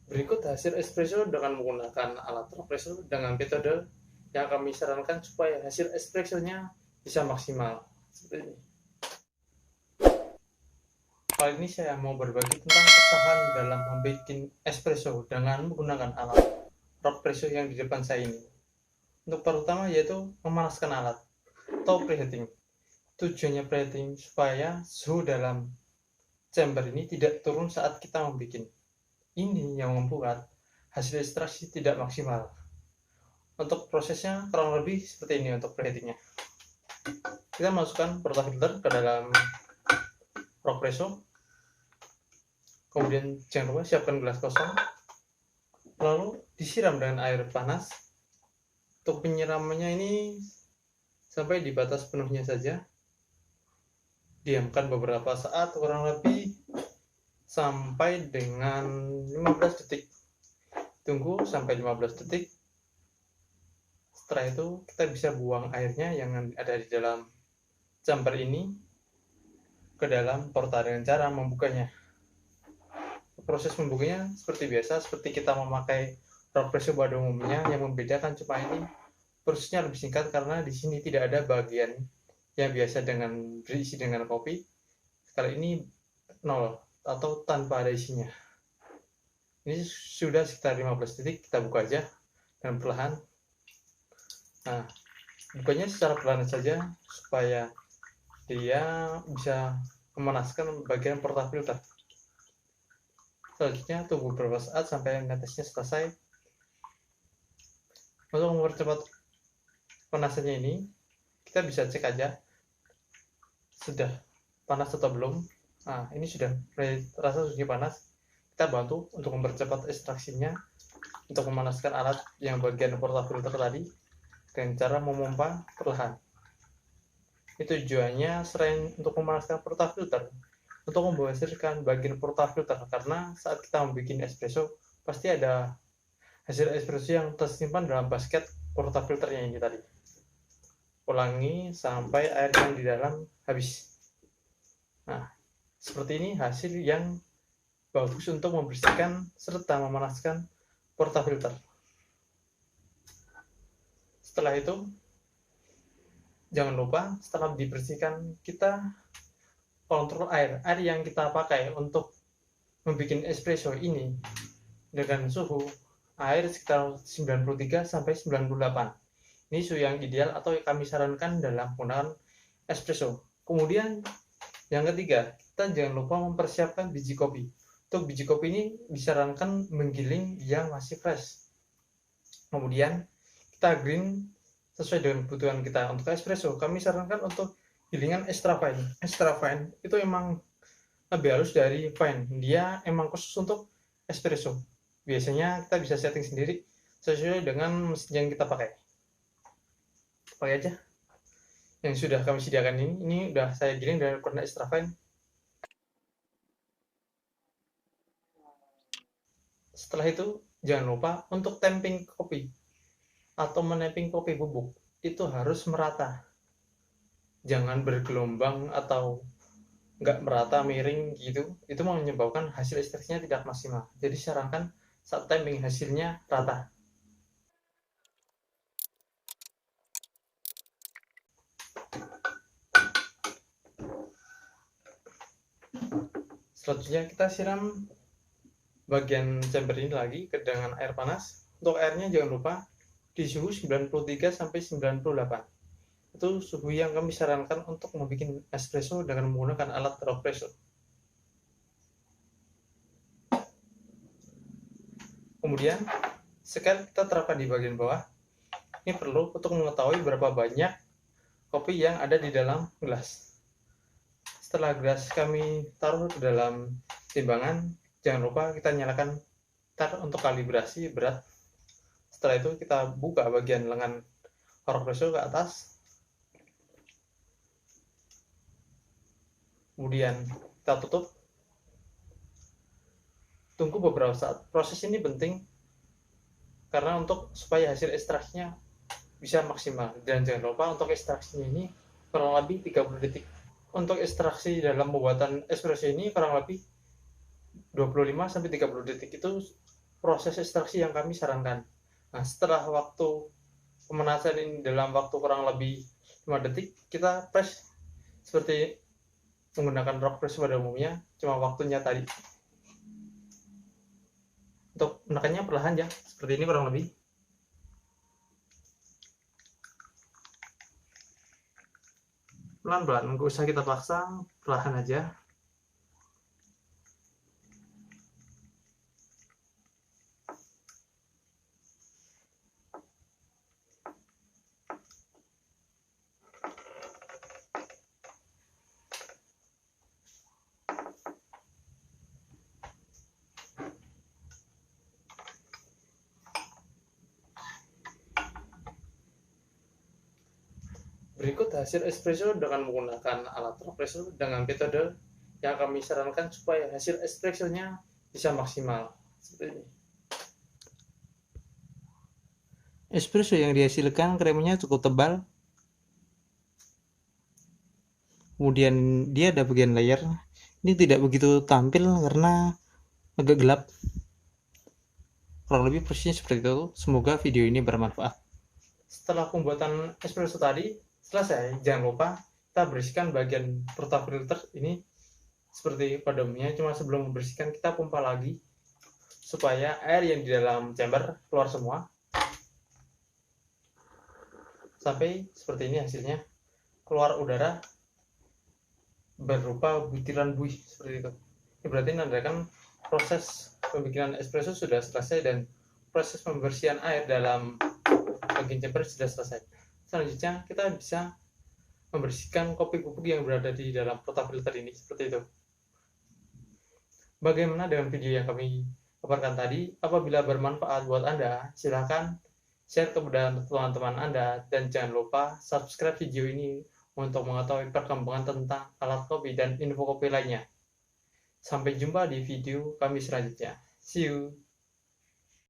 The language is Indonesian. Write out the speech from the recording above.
Berikut hasil espresso dengan menggunakan alat espresso dengan metode yang kami sarankan supaya hasil espressonya bisa maksimal. Seperti ini. Kali ini saya mau berbagi tentang kesusahan dalam membuat espresso dengan menggunakan alat espresso yang di depan saya ini. Untuk pertama yaitu memanaskan alat atau preheating. Tujuannya preheating supaya suhu dalam chamber ini tidak turun saat kita membuat. Ini yang membuat hasil ekstraksi tidak maksimal. Untuk prosesnya kurang lebih seperti ini untuk preheatingnya. Kita masukkan portafilter ke dalam espresso. Kemudian jangan lupa siapkan gelas kosong. Lalu disiram dengan air panas. Untuk penyiramannya ini sampai di batas penuhnya saja. Diamkan beberapa saat, kurang lebih sampai dengan 15 detik. Tunggu sampai 15 detik. Setelah itu kita bisa buang airnya yang ada di dalam chamber ini ke dalam porta dengan cara membukanya. Proses membukanya seperti biasa, seperti kita memakai espresso pada umumnya. Yang membedakan cuma ini prosesnya lebih singkat karena di sini tidak ada bagian yang biasa dengan berisi dengan kopi. Kali ini nol atau tanpa ada isinya. Ini sudah sekitar 15 detik, kita buka aja dan perlahan. Nah, bukanya secara perlahan saja supaya dia bisa memanaskan bagian portafilter. Selanjutnya tunggu beberapa saat sampai netesnya selesai. Untuk mempercepat panasannya ini, kita bisa cek aja sudah panas atau belum. Nah, ini sudah terasa sudah panas. Kita bantu untuk mempercepat ekstraksinya untuk memanaskan alat yang bagian portafilter tadi dengan cara memompa perlahan. Itu tujuannya selain untuk memanaskan portafilter, untuk membersihkan bagian portafilter, karena saat kita membuat espresso pasti ada hasil espresso yang tersimpan dalam basket portafilternya ini tadi. Ulangi sampai air yang di dalam habis. Nah, seperti ini hasil yang bagus untuk membersihkan serta memanaskan portafilter. Setelah itu, jangan lupa setelah dibersihkan kita kontrol air yang kita pakai untuk membuat espresso ini dengan suhu air sekitar 93 sampai 98. Ini suhu yang ideal atau yang kami sarankan dalam penggunaan espresso. Kemudian yang ketiga, kita jangan lupa mempersiapkan biji kopi. Untuk biji kopi ini disarankan menggiling yang masih fresh. Kemudian kita green sesuai dengan kebutuhan kita. Untuk espresso, kami sarankan untuk gilingan extra fine. Extra fine itu emang lebih halus dari fine. Dia emang khusus untuk espresso. Biasanya kita bisa setting sendiri sesuai dengan mesin yang kita pakai. Pakai aja yang sudah kami sediakan ini. Ini udah saya giling dengan ukuran extra fine. Setelah itu jangan lupa untuk tamping kopi atau menamping kopi bubuk itu harus merata. Jangan bergelombang atau nggak merata miring gitu, itu menyebabkan hasil ekstraksinya tidak maksimal. Jadi sarankan saat tamping hasilnya rata. Selanjutnya kita siram bagian chamber ini lagi dengan air panas. Untuk airnya jangan lupa di suhu 93 sampai 98. Itu suhu yang kami sarankan untuk membuat espresso dengan menggunakan alat espresso. Kemudian sekali kita terapkan di bagian bawah. Ini perlu untuk mengetahui berapa banyak kopi yang ada di dalam gelas. Setelah gelas kami taruh ke dalam timbangan, jangan lupa kita nyalakan tar untuk kalibrasi berat. Setelah itu kita buka bagian lengan espresso ke atas. Kemudian kita tutup. Tunggu beberapa saat. Proses ini penting karena untuk supaya hasil ekstraksinya bisa maksimal. Dan jangan lupa untuk ekstraksinya ini kurang lebih 30 detik. Untuk ekstraksi dalam pembuatan espresso ini kurang lebih 25 sampai 30 detik itu proses ekstraksi yang kami sarankan. Nah, setelah waktu pemanasan ini dalam waktu kurang lebih 5 detik, kita press seperti menggunakan rock press pada umumnya, cuma waktunya tadi. Untuk menekannya perlahan ya, seperti ini kurang lebih. Pelan-pelan, nggak usah kita paksa, perlahan aja. Berikut hasil espresso dengan menggunakan alat espresso dengan metode yang kami sarankan supaya hasil espressonya bisa maksimal. Seperti ini. Espresso yang dihasilkan kremanya cukup tebal. Kemudian dia ada bagian layer. Ini tidak begitu tampil karena agak gelap. Kurang lebih posisinya seperti itu. Semoga video ini bermanfaat. Setelah pembuatan espresso tadi selesai, jangan lupa kita bersihkan bagian portafilter ini seperti pada umumnya. Cuma sebelum membersihkan kita pompa lagi supaya air yang di dalam chamber keluar semua. Sampai seperti ini hasilnya, keluar udara berupa butiran buih seperti itu. Ini berarti menandakan proses pembikinan espresso sudah selesai dan proses pembersihan air dalam bagian chamber sudah selesai. Selanjutnya kita bisa membersihkan kopi bubuk yang berada di dalam portafilter ini seperti itu. Bagaimana dengan video yang kami paparkan tadi? Apabila bermanfaat buat Anda, silakan share kepada teman-teman Anda dan jangan lupa subscribe video ini untuk mengetahui perkembangan tentang alat kopi dan info kopi lainnya. Sampai jumpa di video kami selanjutnya. See you.